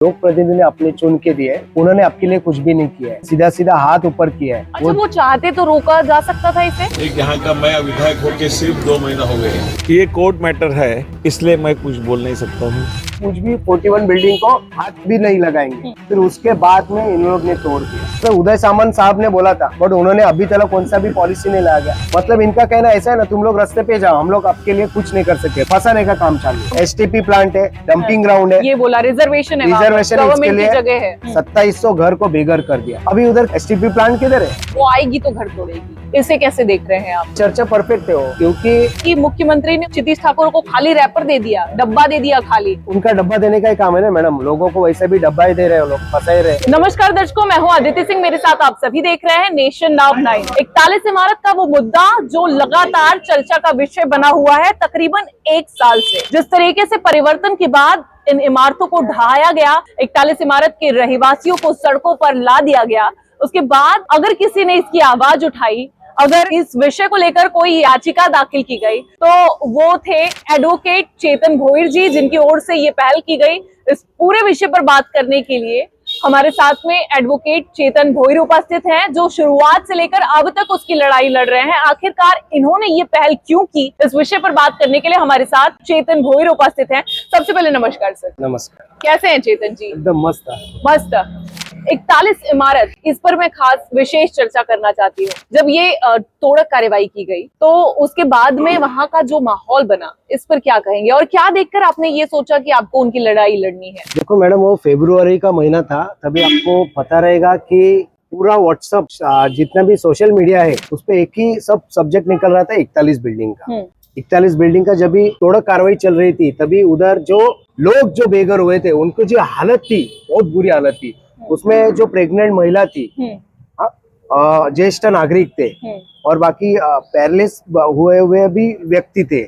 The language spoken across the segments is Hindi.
लोक प्रतिनिधि ने अपने चुन के दिए, उन्होंने आपके लिए कुछ भी नहीं किया है, सीधा सीधा हाथ ऊपर किया है। अच्छा, वो चाहते तो रोका जा सकता था इसे। एक यहाँ का मैं विधायक होके सिर्फ 2 महीना हो गए हैं। ये कोर्ट मैटर है, इसलिए मैं कुछ बोल नहीं सकता हूँ। कुछ भी 41 बिल्डिंग को हाथ भी नहीं लगाएंगे। फिर उसके बाद में इन लोग ने तोड़ दिया। तो उदय सामंत साहब ने बोला था, बट उन्होंने अभी तक कौन सा भी पॉलिसी नहीं लाया गया। मतलब इनका कहना ऐसा है ना, तुम लोग रास्ते पे जाओ, हम लोग आपके लिए कुछ नहीं कर सकते। फंसाने का काम चालू है। STP प्लांट है, डंपिंग ग्राउंड है, ये बोला रिजर्वेशन है, रिजर्वेशन इसके गवर्नमेंट की लिए जगह है। 2700 घर को बेघर कर दिया। अभी उधर STP प्लांट किधर है? वो आएगी तो घर तोड़ेगी। इसे कैसे देख रहे हैं आप? चर्चा परफेक्ट है वो, क्योंकि कि मुख्यमंत्री ने क्षितिज ठाकुर को खाली रैपर दे दिया, डब्बा दे दिया खाली। उनका डब्बा देने का ही काम है ना मैडम, लोगों को वैसे भी डब्बा ही दे रहे हो, लोग फंसा ही रहे। नमस्कार दर्शकों, मैं हूं आदित्य सिंह, मेरे साथ आप सभी देख रहे हैं नेशन नाउ 9। 41 इमारत का वो मुद्दा जो लगातार चर्चा का विषय बना हुआ है तकरीबन 1 साल से। जिस तरीके से परिवर्तन के बाद इन इमारतों को ढहाया गया, 41 इमारत के रहवासियों को सड़कों पर ला दिया गया, उसके बाद अगर किसी ने इसकी आवाज उठाई, अगर इस विषय को लेकर कोई याचिका दाखिल की गई, तो वो थे एडवोकेट चेतन भोईर जी, जिनकी ओर से ये पहल की गई। इस पूरे विषय पर बात करने के लिए हमारे साथ में एडवोकेट चेतन भोईर उपस्थित हैं, जो शुरुआत से लेकर अब तक उसकी लड़ाई लड़ रहे हैं। आखिरकार इन्होंने ये पहल क्यों की, इस विषय पर बात करने के लिए हमारे साथ चेतन भोईर उपस्थित हैं। सबसे पहले नमस्कार सर। नमस्कार। कैसे हैं चेतन जी? एकदम मस्त है। मस्त। 41 इमारत, इस पर मैं खास विशेष चर्चा करना चाहती हूँ। जब ये तोड़क कार्यवाही की गई, तो उसके बाद में वहाँ का जो माहौल बना, इस पर क्या कहेंगे और क्या देखकर आपने ये सोचा कि आपको उनकी लड़ाई लड़नी है? देखो मैडम, वो फरवरी का महीना था, तभी आपको पता रहेगा कि पूरा व्हाट्सएप जितना भी सोशल मीडिया है, उस पे एक ही सब सब्जेक्ट निकल रहा था, 41 बिल्डिंग का। 41 बिल्डिंग का जब भी तोड़क कार्रवाई चल रही थी, तभी उधर जो लोग जो बेघर हुए थे, उनको जो हालत थी, बहुत बुरी हालत थी। उसमें जो प्रेग्नेंट महिला थी, ज्येष्ठ नागरिक थे, और बाकी पैरलेस हुए भी व्यक्ति थे,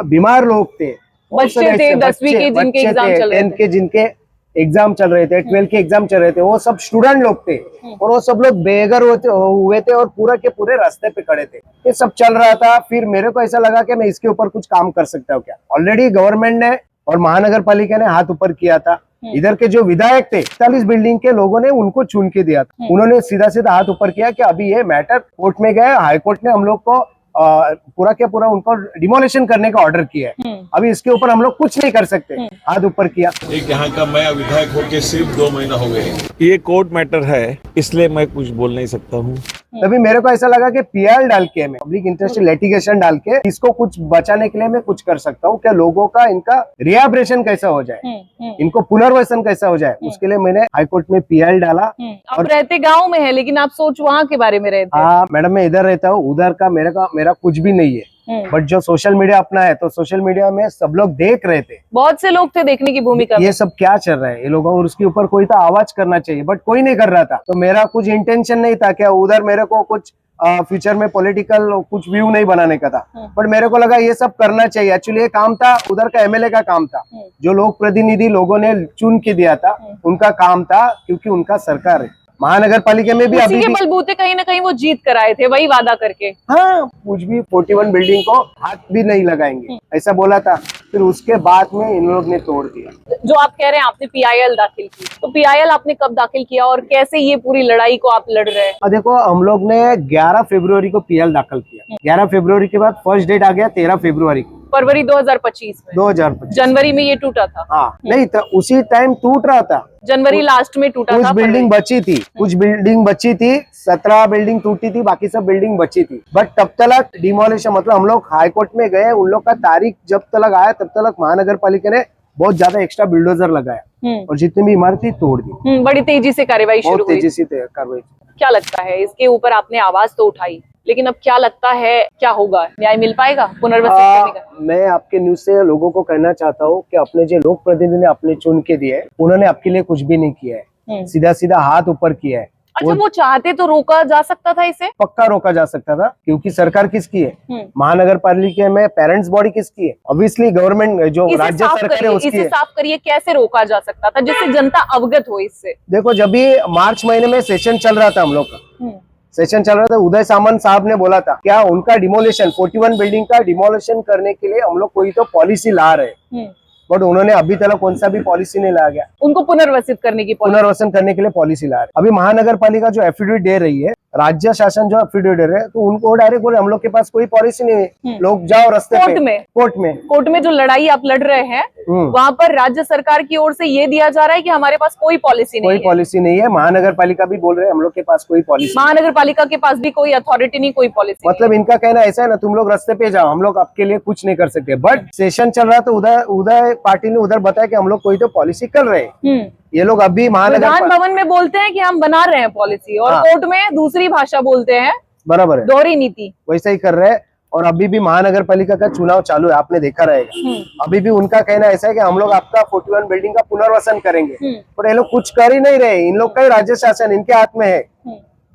बीमार लोग थे, बच्चे थे 10वीं के जिनके एग्जाम चल रहे थे, 10th के जिनके एग्जाम चल रहे थे, 12 के एग्जाम चल रहे थे, वो सब स्टूडेंट लोग थे, और वो सब लोग बेघर हुए थे और पूरा के पूरे रास्ते पे खड़े थे। ये सब चल रहा था। फिर मेरे को ऐसा लगा कि मैं इसके ऊपर कुछ काम कर सकता हूँ क्या। ऑलरेडी गवर्नमेंट ने और महानगर पालिका ने हाथ ऊपर किया था। इधर के जो विधायक थे, 41 बिल्डिंग के लोगों ने उनको चुन के दिया था। उन्होंने सीधा सीधा हाथ ऊपर किया कि अभी ये मैटर कोर्ट में गए, हाई कोर्ट ने हम लोग को पूरा के पूरा उनको डिमोलिशन करने का ऑर्डर किया है। अभी इसके ऊपर हम लोग कुछ नहीं कर सकते। हाथ ऊपर किया। एक यहाँ का मैं विधायक होके सिर्फ 2 महीना हो गए हैं। ये कोर्ट मैटर है, इसलिए मैं कुछ बोल नहीं सकता हूँ। तभी मेरे को ऐसा लगा कि PIL डाल के, मैं पब्लिक इंटरेस्ट लिटिगेशन डाल के इसको कुछ बचाने के लिए मैं कुछ कर सकता हूँ क्या। लोगों का इनका रिहैबिलिटेशन कैसा हो जाए, इनको पुनर्वसन कैसा हो जाए, उसके लिए मैंने हाईकोर्ट में PIL डाला। आप रहते गांव में है, लेकिन आप सोच वहाँ के बारे में रहते हैं। हाँ मैडम, मैं इधर रहता हूँ, उधर का मेरा कुछ भी नहीं है। बट जो सोशल मीडिया अपना है, तो सोशल मीडिया में सब लोग देख रहे थे, बहुत से लोग थे देखने की भूमिका में। ये सब क्या चल रहा है ये लोगों, और उसके ऊपर कोई तो आवाज करना चाहिए, बट कोई नहीं कर रहा था। तो मेरा कुछ इंटेंशन नहीं था क्या उधर मेरे को कुछ फ्यूचर में पॉलिटिकल कुछ व्यू नहीं बनाने का था, बट मेरे को लगा ये सब करना चाहिए। एक्चुअली ये काम था उधर का MLA का काम था, जो लोक प्रतिनिधि लोगों ने चुन के दिया था, उनका काम था, क्योंकि उनका सरकार है। महानगर पालिका में भी उसी के बलबूते कहीं ना कहीं वो जीत कर आए थे, वही वादा करके। हाँ, कुछ भी 41 बिल्डिंग को हाथ भी नहीं लगाएंगे, ऐसा बोला था। फिर उसके बाद में इन लोग ने तोड़ दिया। जो आप कह रहे हैं आपने PIL दाखिल की, तो PIL आपने कब दाखिल किया और कैसे ये पूरी लड़ाई को आप लड़ रहे हैं? देखो, हम लोग ने 11 फरवरी को PIL दाखिल किया। 11 फरवरी के बाद फर्स्ट डेट आ गया 13 फरवरी को, फरवरी 2025 में। 2025 जनवरी में ये टूटा था। हाँ, नहीं तो उसी टाइम टूट रहा था। जनवरी लास्ट में टूटा था। कुछ बिल्डिंग बची थी, 17 बिल्डिंग टूटी थी, बाकी सब बिल्डिंग बची थी। बट तब तक डिमोलिशन, मतलब हम लोग हाई कोर्ट में गए, उन लोग का तारीख जब तक आया, तब तक महानगर पालिका ने बहुत ज्यादा एक्स्ट्रा बिल्डोजर लगाया और जितनी भी इमारतें तोड़ दी। बड़ी तेजी से कार्रवाई शुरू हुई। तेजी से कार्रवाई। क्या लगता है, इसके ऊपर आपने आवाज तो उठाई, लेकिन अब क्या लगता है क्या होगा? न्याय मिल पाएगा पुनर्वसित करने का? मैं आपके न्यूज से लोगों को कहना चाहता हूँ कि अपने जो लोक प्रतिनिधि ने अपने चुन के दिए, उन्होंने आपके लिए कुछ भी नहीं किया है, सीधा सीधा हाथ ऊपर किया है। अच्छा, वो चाहते तो रोका जा सकता था, इसे पक्का रोका जा सकता था, क्योंकि सरकार किसकी है? महानगर पालिका में पेरेंट्स बॉडी किसकी है? ऑब्वियसली गवर्नमेंट, जो राज्य सरकार है उसकी है। इसे साफ करिए, कैसे रोका जा सकता था जिससे जनता अवगत हो इससे? देखो, जब भी मार्च महीने में सेशन चल रहा था, हम लोग का सेशन चल रहा था, उदय सामंत साहब ने बोला था क्या उनका डिमोलिशन 41 बिल्डिंग का डिमोलिशन करने के लिए हम लोग कोई तो पॉलिसी ला रहे हैं। बट उन्होंने अभी तक कौन सा भी पॉलिसी नहीं लाया गया उनको पुनर्वसित करने की पॉलिसी। पुनर्वसन करने के लिए पॉलिसी ला रहे हैं। अभी महानगर पालिका जो एफिडेविट दे रही है, राज्य शासन जो एफिडेविट दे रहे हैं, तो उनको डायरेक्ट बोले हम लोग के पास कोई पॉलिसी नहीं है, लोग जाओ रास्ते कोर्ट पे में। कोर्ट में जो लड़ाई आप लड़ रहे हैं वहां पर राज्य सरकार की ओर से ये दिया जा रहा है कि हमारे पास कोई पॉलिसी नहीं कोई है। पॉलिसी नहीं है। महानगर पालिका भी बोल रहे हैं हम लोग के पास कोई पॉलिसी, महानगर पालिका के पास भी कोई अथॉरिटी नहीं, कोई पॉलिसी मतलब इनका कहना ऐसा है ना, तुम लोग रास्ते पे जाओ, हम लोग आपके लिए कुछ नहीं कर सकते। बट सेशन चल रहा तो उदय पाटिल ने उधर बताया कि हम लोग कोई तो पॉलिसी कर रहे हैं। नहीं। ये लोग अभी विधान भवन में बोलते हैं कि हम बना रहे हैं पॉलिसी और हाँ। कोर्ट में दूसरी भाषा बोलते हैं, बराबर है, दोहरी नीति। वैसा ही कर रहे हैं। और अभी भी महानगर पालिका का चुनाव चालू है, आपने देखा रहेगा। अभी भी उनका कहना ऐसा है कि हम लोग आपका 41 बिल्डिंग का पुनर्वसन करेंगे, पर ये लोग कुछ कर ही नहीं रहे। इन लोग का ही राज्य शासन इनके हाथ में है।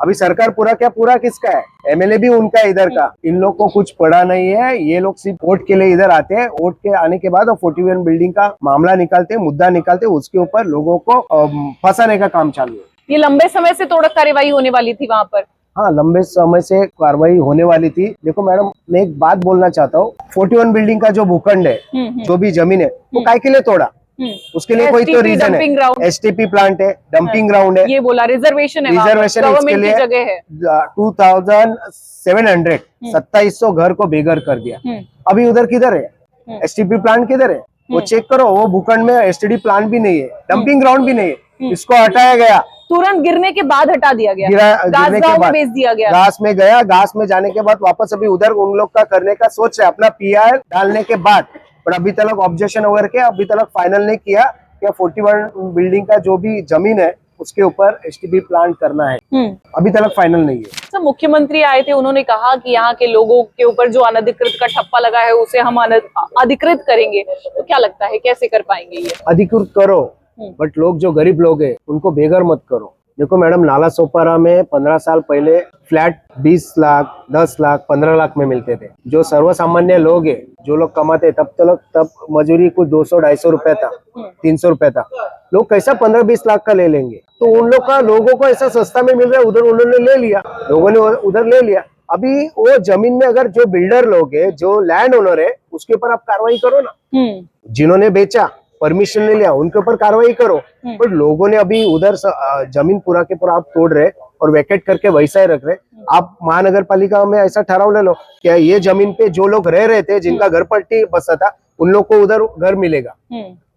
अभी सरकार पूरा किसका है? एमएलए भी उनका है इधर का। इन लोग को कुछ पड़ा नहीं है, ये लोग सिर्फ वोट के लिए इधर आते हैं। वोट के आने के बाद 41 बिल्डिंग का मामला निकालते हैं, मुद्दा निकालते हैं, उसके ऊपर लोगों को फंसाने का काम चालू है। ये लंबे समय से तोड़क कार्यवाही होने वाली थी वहां पर। हाँ, लंबे समय से कार्रवाई होने वाली थी। देखो मैडम, मैं एक बात बोलना चाहता हूँ, 41 बिल्डिंग का जो भूखंड है, जो भी जमीन है, वो काय के लिए तोड़ा? उसके लिए कोई तो रीजन है। एसटीपी प्लांट है, डंपिंग ग्राउंड है, ये बोला रिजर्वेशन है, रिजर्वेशन उसके लिए जगह है। 2700 2700 घर को बेघर कर दिया। अभी उधर किधर है एसटीपी प्लांट? किधर है वो चेक करो। वो भूखंड में एसटीडी प्लांट भी नहीं है, डंपिंग ग्राउंड भी नहीं है, इसको हटाया गया। तुरंत गिरने के बाद हटा दिया गया, गिरने के बाद बेच दिया गया। घास में गया, घास में जाने के बाद वापस अभी उधर उन लोग का करने का सोच है, अपना पीआर डालने के बाद। पर अभी तक ऑब्जेक्शन वगैरह के अभी तक फाइनल नहीं किया क्या 41 बिल्डिंग का जो भी जमीन है उसके ऊपर एसटीबी प्लांट करना है। अभी तक फाइनल नहीं है। सर, मुख्यमंत्री आए थे, उन्होंने कहा कि यहाँ के लोगों के ऊपर जो अनधिकृत का ठप्पा लगा है उसे हम अधिकृत करेंगे। तो क्या लगता है कैसे कर पाएंगे ये? अधिकृत करो, बट लोग जो गरीब लोग हैं उनको बेघर मत करो। देखो मैडम, नाला सोपारा में 15 साल पहले फ्लैट 20 लाख 10 लाख 15 लाख में मिलते थे। जो सर्वसामान्य लोग हैं, जो लोग कमाते तब मजूरी कुछ 200-250 रुपए था, 300 रुपए था। लोग कैसा 15-20 लाख का ले लेंगे? तो उन लोगों को ऐसा सस्ता में मिल रहा है, उधर उन्होंने ले लिया, लोगों ने उधर ले लिया। अभी वो जमीन में अगर जो बिल्डर लोग है, जो लैंड ओनर है, उसके ऊपर आप कार्रवाई करो ना। जिन्होंने बेचा, परमिशन ले लिया, उनके ऊपर कार्रवाई करो। पर लोगों ने अभी उधर जमीन पूरा के पूरा आप तोड़ रहे और वैकेट करके वैसा ही रख रहे। आप महानगर पालिका में ऐसा ठहराव ले लो क्या ये जमीन पे जो लोग रह रहे थे, जिनका घर पट्टी बसा था, उन लोग को उधर घर मिलेगा।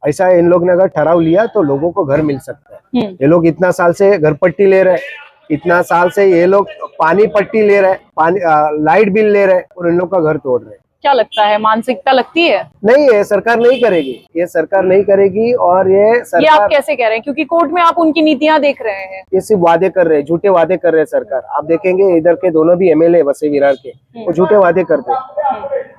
ऐसा इन लोग ने अगर ठहराव लिया तो लोगों को घर मिल सकता है। ये लोग इतना साल से घर पट्टी ले रहे हैं, इतना साल से ये लोग पानी पट्टी ले रहे हैं, पानी लाइट बिल ले रहे हैं, और इन लोग का घर तोड़ रहे हैं। क्या लगता है, मानसिकता लगती है? नहीं, ये सरकार नहीं करेगी, ये सरकार नहीं करेगी। और ये आप कैसे कह रहे हैं? क्योंकि कोर्ट में आप उनकी नीतियां देख रहे हैं। ये सिर्फ वादे कर रहे हैं, झूठे वादे कर रहे हैं सरकार। आप देखेंगे इधर के दोनों भी एमएलए वसई विरार के, वो झूठे वादे करते हैं।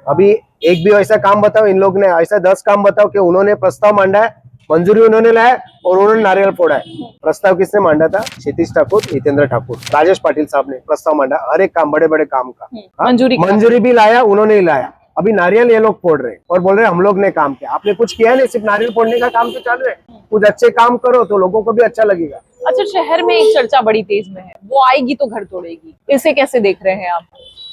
अभी एक भी ऐसा काम बताओ, इन लोग ने ऐसा 10 काम बताओ कि उन्होंने प्रस्ताव मांडा है, मंजूरी उन्होंने लाया और उन्होंने नारियल फोड़ा है। प्रस्ताव किसने मांडा था? क्षितिज ठाकुर, हितेंद्र ठाकुर, राजेश पाटिल साहब ने प्रस्ताव मांडा, हर एक काम, बड़े बड़े काम का मंजूरी भी लाया, उन्होंने ही लाया। अभी नारियल ये लोग फोड़ रहे हैं और बोल रहे हैं हम लोग ने काम किया। आपने कुछ किया नहीं, सिर्फ नारियल फोड़ने का काम तो चालू है। कुछ अच्छे काम करो तो लोगों को भी अच्छा लगेगा। अच्छा, शहर में एक चर्चा बड़ी तेज में है, वो आएगी तो घर तोड़ेगी, इसे कैसे देख रहे हैं आप?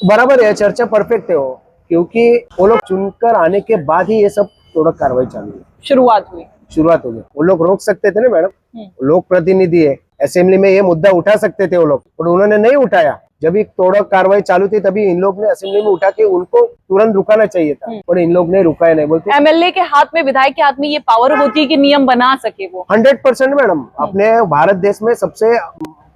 बराबर है, चर्चा परफेक्ट है वो, क्योंकि वो लोग चुनकर आने के बाद ही ये सब तोड़क कार्रवाई चालू हुई, शुरुआत हो गई। वो लोग रोक सकते थे ना मैडम, लोक प्रतिनिधि है, असेंबली में ये मुद्दा उठा सकते थे वो लोग, और उन्होंने नहीं उठाया। जब एक तोड़क कार्रवाई चालू थी तभी इन लोग ने असेंबली में उठा के उनको तुरंत रुकाना चाहिए था, और इन लोग ने रुकाया नहीं। बोलते एमएलए के हाथ में, विधायक के हाथ में ये पावर होती है कि नियम बना सके वो। 100% मैडम, अपने भारत देश में सबसे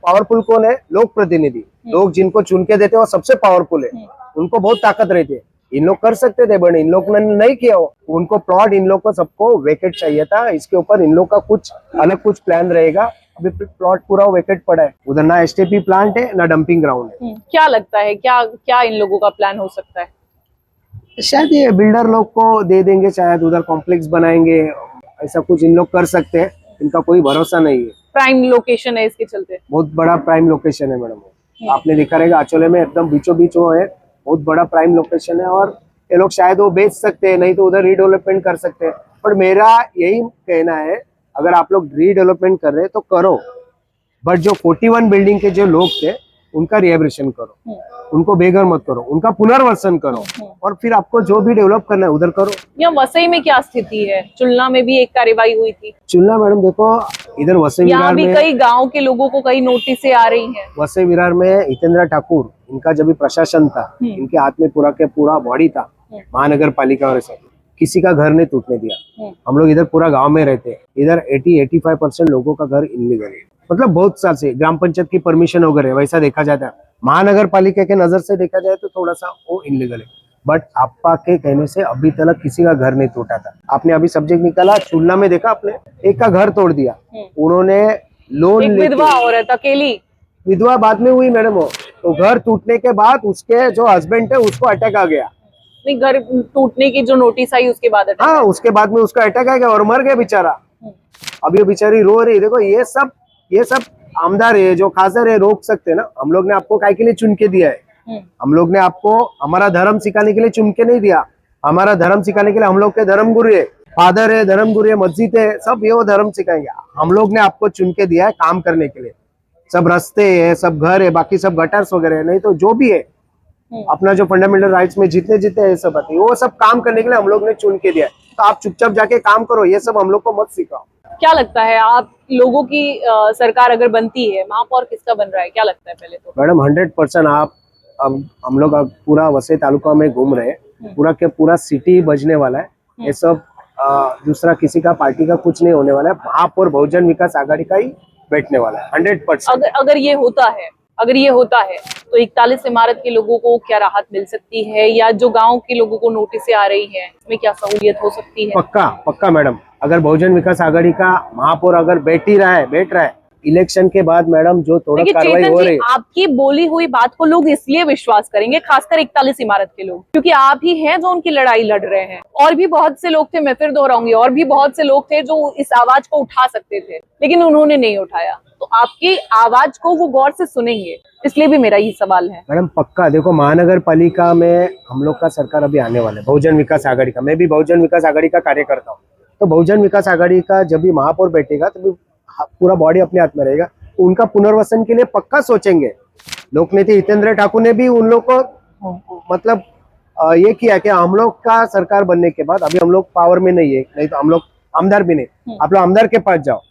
पावरफुल कौन है? लोक प्रतिनिधि। लोग जिनको चुन के देते हैं वो सबसे पावरफुल है, उनको बहुत ताकत रहती है। इन लोग कर सकते थे बट इन लोग ने नहीं किया। उनको प्लॉट, इन लोग को सबको वेकेट चाहिए था, इसके ऊपर इन लोग का कुछ अलग कुछ प्लान रहेगा। अभी प्लॉट पूरा वेकेट पड़ा है, उधर ना एसटीपी प्लांट है ना डंपिंग ग्राउंड है। क्या लगता है, क्या इन लोगों का प्लान हो सकता है? शायद ये बिल्डर लोग को दे देंगे, शायद उधर कॉम्प्लेक्स बनाएंगे, ऐसा कुछ इन लोग कर सकते हैं। इनका कोई भरोसा नहीं है। प्राइम लोकेशन है इसके चलते, बहुत बड़ा प्राइम लोकेशन है मैडम। आपने देखा रहेगा अचोले में एकदम बीचों बीच वो है, बहुत बड़ा प्राइम लोकेशन है। और ये लोग शायद वो बेच सकते हैं, नहीं तो उधर रीडेवलपमेंट कर सकते हैं। पर मेरा यही कहना है, अगर आप लोग रीडेवलपमेंट कर रहे हैं तो करो, बट जो 41 बिल्डिंग के जो लोग थे उनका रिहेबिलिटेशन करो, उनको बेघर मत करो, उनका पुनर्वसन करो और फिर आपको जो भी डेवलप करना है उधर करो। यहाँ वसई में क्या स्थिति है? चुलना में भी एक कार्यवाही हुई थी। चुलना मैडम देखो, इधर वसई यहाँ विरार भी में कई गांव के लोगों को कई नोटिसें आ रही हैं। वसई विरार में हितेंद्र ठाकुर, इनका जब भी प्रशासन था, इनके हाथ में पूरा के पूरा बॉडी था, महानगर पालिका और सब, किसी का घर नहीं टूटने दिया। हम लोग इधर पूरा गांव में रहते हैं, इधर 80-85% लोगों का घर इनलीगल है, मतलब बहुत साल से ग्राम पंचायत की परमिशन वगैरह वैसा देखा जाता है। महानगर पालिका के नजर से देखा जाए तो थोड़ा सा वो इनलीगल है, बट आपा के कहने से अभी तक किसी का घर नहीं टूटा था। आपने अभी सब्जेक्ट निकाला, चुलना में देखा आपने, एक का घर तोड़ दिया उन्होंने, लोन एक विधवा औरत अकेली, विधवा बाद में हुई मैडम वो, तो घर टूटने के बाद उसके जो हस्बैंड थे उसको अटैक आ गया। नहीं, घर टूटने की जो नोटिस आई उसके बाद अटैक। हाँ, उसके बाद में उसका अटैक आ गया और मर गया बेचारा। अभी वो बेचारी रो रही। देखो ये सब आमदार है, जो खासदार है, रोक सकते हैं ना। हम लोग ने आपको काय के लिए चुन के दिया है? हम लोग ने आपको हमारा धर्म सिखाने के लिए चुन के नहीं दिया। हमारा धर्म सिखाने के लिए हम लोग के धर्म गुरु है, फादर है, धर्म गुरु है, मस्जिद है, सब ये वो धर्म सिखाएंगे। हम लोग ने आपको चुन के दिया है काम करने के लिए। सब रास्ते है, सब घर है, बाकी सब गटर्स वगैरह है, नहीं तो जो भी है अपना जो फंडामेंटल राइट्स में जितने है सब आते हैं, वो सब काम करने के लिए हम लोग ने चुन के दिया है। तो आप चुपचाप जाके काम करो, ये सब हम लोग को मत सिखाओ। क्या लगता है आप लोगों की सरकार अगर बनती है, महापौर किसका बन रहा है, क्या लगता है पहले तो? मैडम 100% आप, अब हम लोग अब पूरा वसई तालुका में घूम रहे हैं, पूरा के पूरा सिटी बजने वाला है। ये सब दूसरा किसी का पार्टी का कुछ नहीं होने वाला है, महापौर बहुजन विकास आघाड़ी का ही बैठने वाला है 100%। अगर ये होता है तो 41 इमारत के लोगों को क्या राहत मिल सकती है, या जो गांव के लोगों को नोटिस आ रही है इसमें क्या सहूलियत हो सकती है? पक्का मैडम, अगर बहुजन विकास आघाड़ी का महापौर अगर बैठ रहा है इलेक्शन के बाद मैडम, जो थोड़ा कार्रवाई हो रही है, आपकी बोली हुई बात को लोग इसलिए विश्वास करेंगे, खासकर 41 इमारत के लोग, क्योंकि आप ही हैं जो उनकी लड़ाई लड़ रहे हैं। और भी बहुत से लोग थे, मैं फिर दोहराऊंगी, और भी बहुत से लोग थे जो इस आवाज को उठा सकते थे, लेकिन उन्होंने नहीं उठाया। तो आपकी आवाज को वो गौर से सुनेंगे, इसलिए भी मेरा ये सवाल है। मैडम पक्का देखो, महानगर पालिका में हम लोग का सरकार अभी आने वाला है, बहुजन विकास आघाड़ी का। मैं भी बहुजन विकास आघाड़ी का कार्यकर्ता हूँ, तो बहुजन विकास आघाड़ी का जब भी महापौर बैठेगा तो पूरा बॉडी अपने हाथ में रहेगा। उनका पुनर्वसन के लिए पक्का सोचेंगे। लोकनेता हितेंद्र ठाकुर ने भी उन लोग को मतलब ये किया कि हम लोग का सरकार बनने के बाद, अभी हम लोग पावर में नहीं है, नहीं तो हम लोग आमदार भी नहीं, आप लोग आमदार के पास जाओ,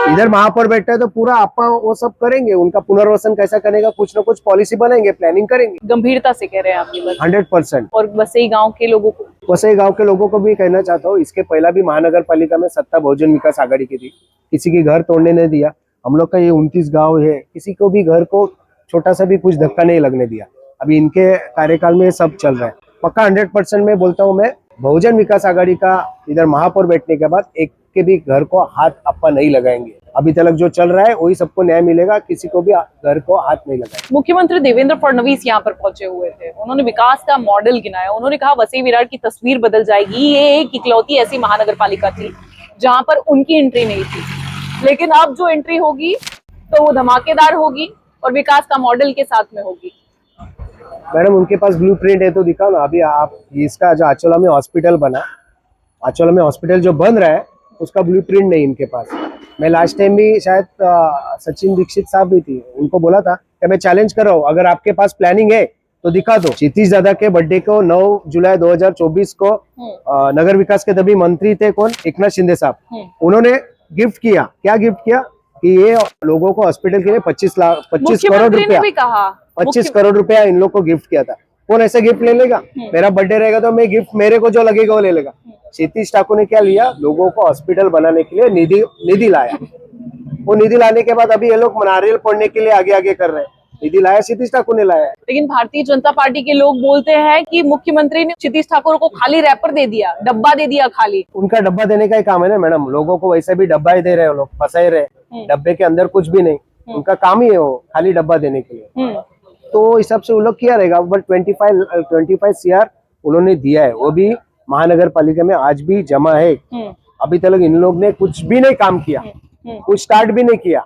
इधर महापौर बैठा है तो पूरा आपा वो सब करेंगे। उनका पुनर्वसन कैसा करेगा, कुछ ना कुछ पॉलिसी बनाएंगे, प्लानिंग करेंगे। गंभीरता से कह रहे हैं आप ये बात? 100%। और वसई गांव के लोगों को, वसई गांव के लोगों को भी कहना चाहता हूँ, इसके पहला भी महानगर पालिका में सत्ता बहुजन विकास आघाड़ी की थी, किसी के घर तोड़ने नहीं दिया। हम लोग का ये 29 गांव है, किसी को भी घर को छोटा सा भी कुछ धक्का नहीं लगने दिया। अभी इनके कार्यकाल में सब चल रहा है। पक्का 100% में बोलता हूँ मैं, बहुजन विकास आघाड़ी का इधर महापौर बैठने के बाद एक के भी घर को हाथ अपा नहीं लगाएंगे। अभी तक जो चल रहा है वही सबको न्याय मिलेगा, किसी को भी घर को हाथ नहीं लगाएंगे। मुख्यमंत्री देवेंद्र फडणवीस यहाँ पर पहुंचे हुए थे, उन्होंने विकास का मॉडल गिनाया, उन्होंने कहा वसई विरार की तस्वीर बदल जाएगी। ये एक इकलौती ऐसी महानगर पालिका थी जहाँ पर उनकी एंट्री नहीं थी, लेकिन अब जो एंट्री होगी तो वो धमाकेदार होगी और विकास का मॉडल के साथ में होगी। मैडम उनके पास ब्लूप्रिंट है तो दिखाओ ना। अभी आप इसका जो आचोला में हॉस्पिटल बना, आचोला में हॉस्पिटल जो बन रहा है उसका ब्लूप्रिंट नहीं इनके पास। मैं लास्ट टाइम भी शायद सचिन दीक्षित साहब भी थी, उनको बोला था कि मैं चैलेंज कर रहा हूँ, अगर आपके पास प्लानिंग है तो दिखा दो। क्षितिज दादा के बर्थडे को 9 जुलाई 2024 को नगर विकास के तभी मंत्री थे कौन, एकनाथ शिंदे साहब, उन्होंने गिफ्ट किया। क्या गिफ्ट किया कि ये लोगों को हॉस्पिटल के लिए 25 करोड़ रुपया, 25 करोड़ रुपया इन लोग को गिफ्ट किया था। कौन ऐसे गिफ्ट ले लेगा? मेरा बर्थडे रहेगा तो मैं गिफ्ट, मेरे को जो लगेगा वो ले लेगा। क्षितिज ठाकुर ने क्या लिया, लोगों को हॉस्पिटल बनाने के लिए निधि लाया। वो निधि लाने के बाद अभी ये लोग नारियल फोड़ने के लिए आगे आगे कर रहे हैं। निधि लाया क्षितिज ठाकुर ने लाया। लेकिन भारतीय जनता पार्टी के लोग बोलते हैं कि मुख्यमंत्री ने क्षितिज ठाकुर को खाली रैपर दे दिया, डब्बा दे दिया खाली। उनका डब्बा देने का ही काम है ना मैडम, लोगों को वैसे भी डब्बा ही दे रहे हैं, लोग फंसा रहे, डब्बे के अंदर कुछ भी नहीं। उनका काम ही है वो खाली डब्बा देने के लिए। तो इस हिसाब से वो लोग किया रहेगा। बट 25 CR उन्होंने दिया है, वो भी महानगर पालिका में आज भी जमा है। अभी तक इन लोग ने कुछ भी नहीं काम किया, कुछ स्टार्ट भी नहीं किया।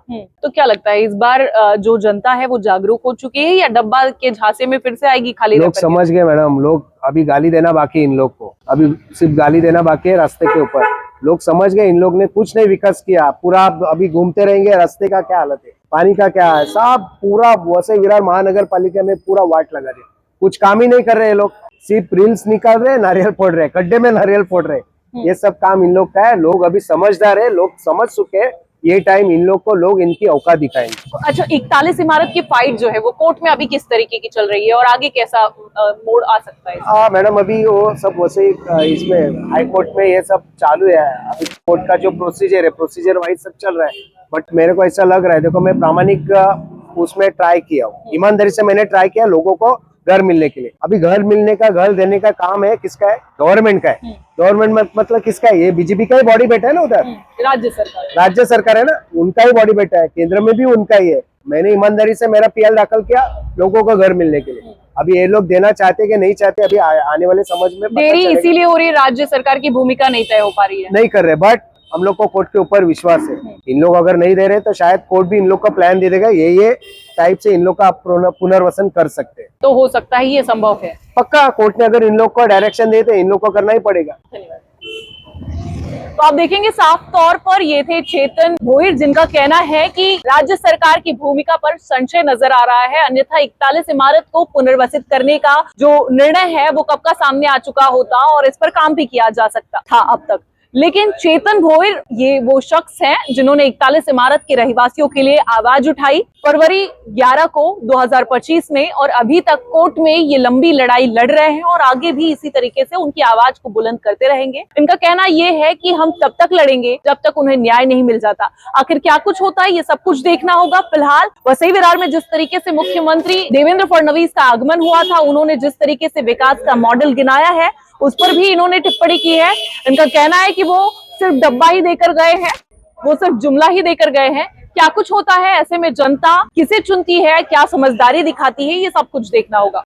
तो क्या लगता है इस बार जो जनता है वो जागरूक हो चुकी है, या डब्बा के झांसे में फिर से आएगी खाली? लोग समझ गए मैडम, लोग अभी गाली देना बाकी है इन लोग को, अभी सिर्फ गाली देना बाकी है रास्ते के ऊपर। लोग समझ गए इन लोग ने कुछ नहीं विकास किया, पूरा अभी घूमते रहेंगे, रास्ते का क्या हालत है, पानी का क्या है, सब पूरा वसई विरार महानगर पालिका में पूरा वाट लगा रहे, कुछ काम ही नहीं कर रहे ये लोग, सिर्फ रील्स निकाल रहे, नारियल फोड़ रहे, गड्ढे में नारियल फोड़ रहे, ये सब काम इन लोग का है। लोग अभी समझदार है, लोग समझ चुके हैं, ये टाइम इन लोग को लोग इनकी औकात दिखाएंगे। अच्छा, 41 इमारत की फाइट जो है वो कोर्ट में अभी किस तरीके की चल रही है और आगे कैसा मोड़ आ सकता है? हाँ मैडम, अभी वो सब वैसे इसमें हाई कोर्ट में ये सब चालू है, अभी कोर्ट का जो प्रोसीजर है, प्रोसीजर वाइज सब चल रहा है। बट मेरे को ऐसा लग रहा है, देखो मैं प्रामाणिक उसमें ट्राई किया हूँ, ईमानदारी से मैंने ट्राई किया लोगों को घर मिलने के लिए। अभी घर मिलने का, घर देने का काम है किसका है? गवर्नमेंट का है। गवर्नमेंट मतलब किसका है? ये बीजेपी का ही बॉडी बैठा है ना उधर, राज्य सरकार है ना, उनका ही बॉडी बैठा है, केंद्र में भी उनका ही है। मैंने ईमानदारी से मेरा पीएल दाखिल किया लोगों को घर मिलने के लिए। अभी ये लोग देना चाहते कि नहीं चाहते, अभी आने वाले समझ में पता देरी चलेगा। इसीलिए हो रही है, राज्य सरकार की भूमिका नहीं तय हो पा रही है, नहीं कर रहे, बट हम लोग को कोर्ट के ऊपर विश्वास है। इन लोग अगर नहीं दे रहे तो शायद कोर्ट भी इन लोग का प्लान दे देगा, ये टाइप से इन लोग का पुनर्वसन कर सकते हैं। तो हो सकता है ये संभव है। पक्का कोर्ट ने अगर इन लोग को डायरेक्शन दिए तो इन लोग को करना ही पड़ेगा। धन्यवाद। तो आप देखेंगे साफ तौर पर ये थे चेतन भोईर, जिनका कहना है कि राज्य सरकार की भूमिका पर संशय नजर आ रहा है, अन्यथा 41 इमारत को पुनर्वसित करने का जो निर्णय है वो कब का सामने आ चुका होता और इस पर काम भी किया जा सकता था अब तक। लेकिन चेतन भोईर ये वो शख्स हैं जिन्होंने 41 इमारत के रहवासियों के लिए आवाज उठाई फरवरी 11 को 2025 में, और अभी तक कोर्ट में ये लंबी लड़ाई लड़ रहे हैं और आगे भी इसी तरीके से उनकी आवाज को बुलंद करते रहेंगे। इनका कहना ये है कि हम तब तक लड़ेंगे जब तक उन्हें न्याय नहीं मिल जाता। आखिर क्या कुछ होता है ये सब कुछ देखना होगा। फिलहाल वसई विरार में जिस तरीके से मुख्यमंत्री देवेंद्र फडणवीस का आगमन हुआ था, उन्होंने जिस तरीके से विकास का मॉडल गिनाया है उस पर भी इन्होंने टिप्पणी की है। इनका कहना है कि वो सिर्फ डब्बा ही देकर गए हैं, वो सिर्फ जुमला ही देकर गए हैं। क्या कुछ होता है, ऐसे में जनता किसे चुनती है, क्या समझदारी दिखाती है, ये सब कुछ देखना होगा।